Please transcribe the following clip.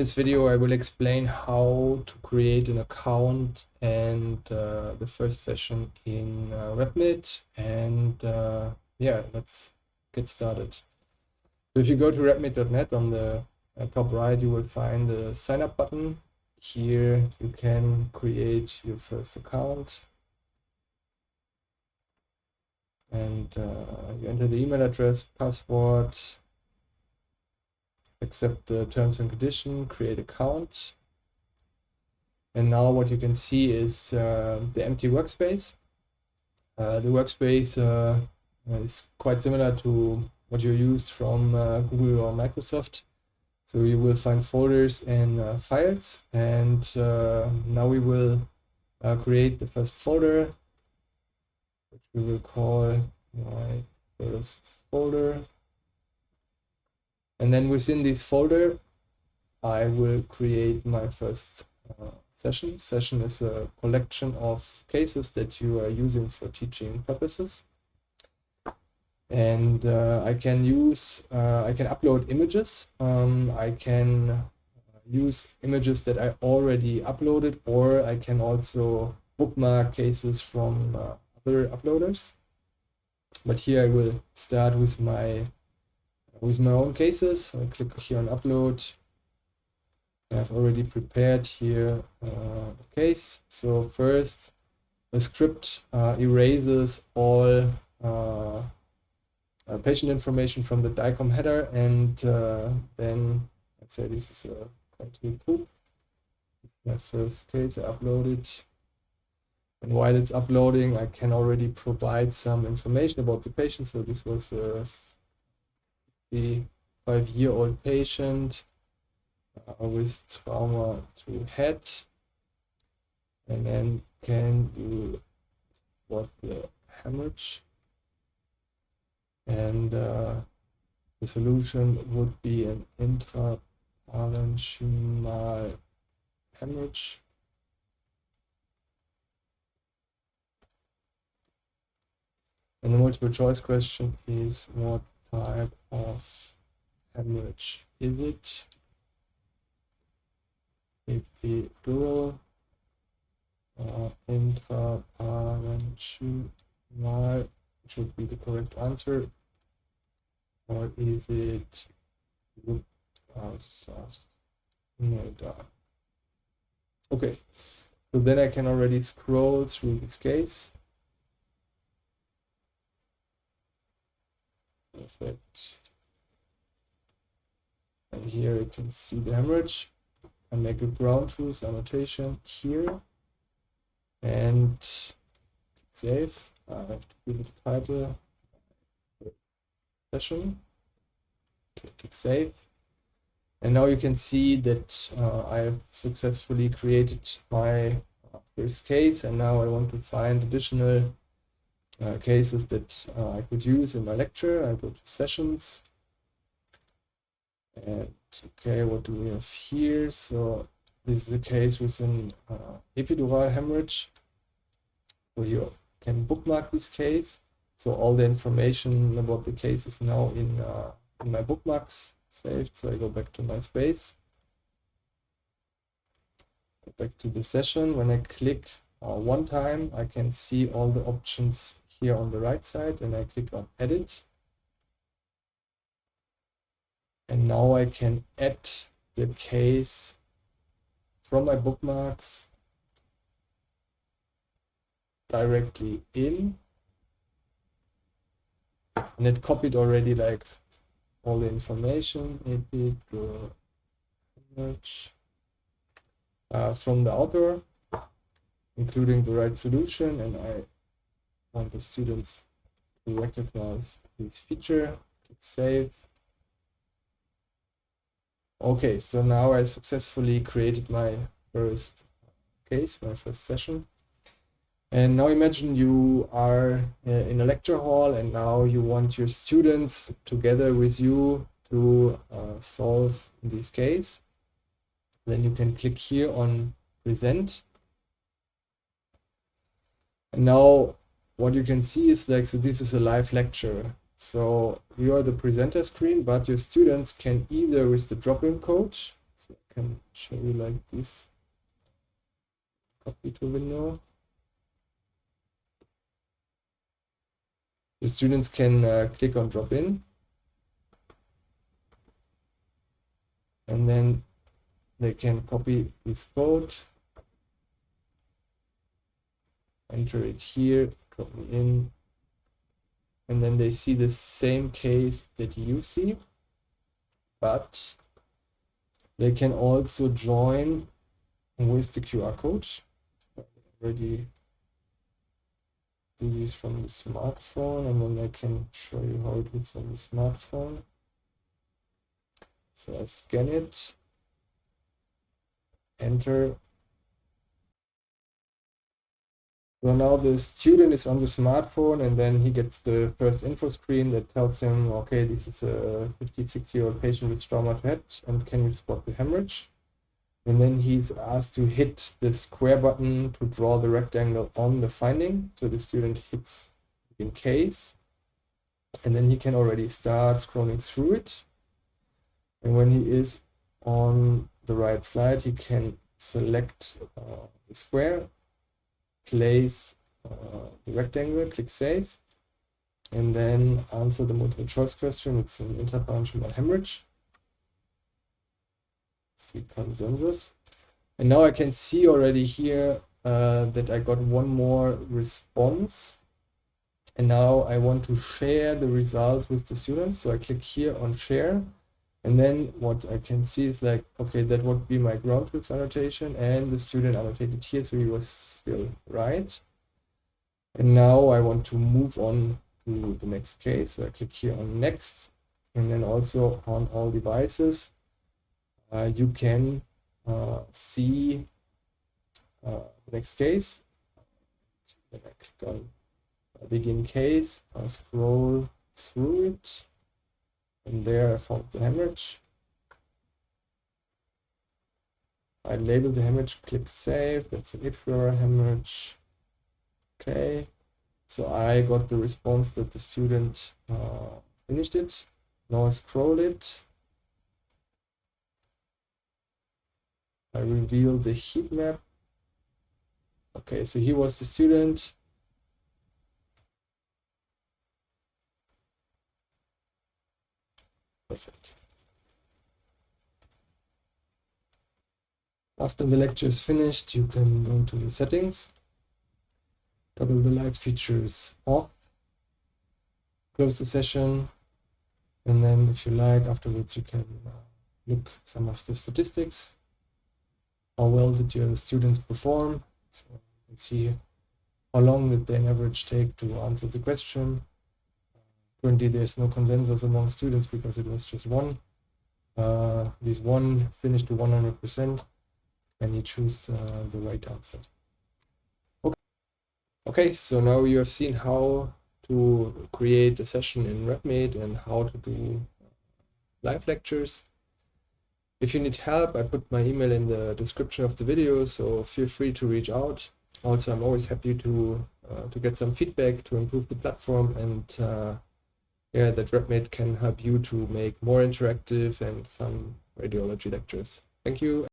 this video, I will explain how to create an account and the first session in RepMed. And yeah, let's get started. So if you go to repmed.net, on the top right, you will find the sign up button. Here you can create your first account. And you enter the email address, password, accept the terms and conditions, create account. And now what you can see is the empty workspace. The workspace is quite similar to what you use from Google or Microsoft. So you will find folders and files. And now we will create the first folder, which we will call my first folder. And then within this folder, I will create my first session. Session is a collection of cases that you are using for teaching purposes. And I can upload images. I can use images that I already uploaded, or I can also bookmark cases from other uploaders. But here I will start with my own cases. I click here on upload. I've already prepared here a case. So first, the script erases all patient information from the DICOM header, and then let's say this is a country poop. It's my first case I uploaded. And while it's uploading, I can already provide some information about the patient. So this was a 55-year-old patient with trauma to head. And then can you spot the hemorrhage? And the solution would be an intraparenchymal hemorrhage. And the multiple choice question is, what type of hemorrhage is it? Epidural, intraparenchymal should be the correct answer. Or is it okay, so then I can already scroll through this case. Perfect. And here you can see the hemorrhage. I make a ground truth annotation here and save. I have to give it a title, session. Okay, click save. And now you can see that I have successfully created my first case, and now I want to find additional cases that I could use in my lecture. I go to sessions, and okay, what do we have here? So this is a case with an epidural hemorrhage. So you can bookmark this case. So all the information about the case is now in my bookmarks saved. So I go back to my space, go back to the session. When I click one time, I can see all the options here on the right side, and I click on edit. And now I can add the case from my bookmarks directly in. And it copied already like all the information from the author, including the right solution, and I want the students to recognize this feature. Click save. Okay, so now I successfully created my first case, my first session. And now imagine you are in a lecture hall, and now you want your students together with you to solve this case. Then you can click here on present. And now what you can see is like, so this is a live lecture. So you are the presenter screen, but your students can either with the drop-in code, so can show you like this. Copy to window. The students can click on drop in, and then they can copy this code, enter it here, copy in, and then they see the same case that you see, but they can also join with the QR code. I already do this from the smartphone, and then I can show you how it looks on the smartphone. So I scan it, enter. So now the student is on the smartphone, and then he gets the first info screen that tells him, okay, this is a 56-year-old patient with trauma to head, and can you spot the hemorrhage? And then he's asked to hit the square button to draw the rectangle on the finding. So the student hits in case, and then he can already start scrolling through it. And when he is on the right slide, he can select the square, place the rectangle, click save, and then answer the multiple choice question. It's an interparenchymal hemorrhage. See consensus. And now I can see already here that I got one more response. And now I want to share the results with the students. So I click here on share. And then what I can see is like, okay, that would be my ground truths annotation, and the student annotated here, so he was still right. And now I want to move on to the next case. So I click here on next, and then also on all devices, you can see the next case. Then I click on begin case, I scroll through it. And there I found the hemorrhage. I label the hemorrhage, click save. That's an epidural hemorrhage. Okay. So I got the response that the student finished it. Now I scroll it. I reveal the heat map. Okay, so he was the student. Perfect. After the lecture is finished, you can go to the settings, toggle the live features off, close the session, and then if you like, afterwards you can look at some of the statistics. How well did your students perform? So you can see how long did they on average take to answer the question. Currently, there's no consensus among students because it was just one. This one finished to 100%, and he chose the right answer. Okay, so now you have seen how to create a session in RepMate and how to do live lectures. If you need help, I put my email in the description of the video, so feel free to reach out. Also, I'm always happy to get some feedback to improve the platform, and yeah, that RepMate can help you to make more interactive and fun radiology lectures. Thank you.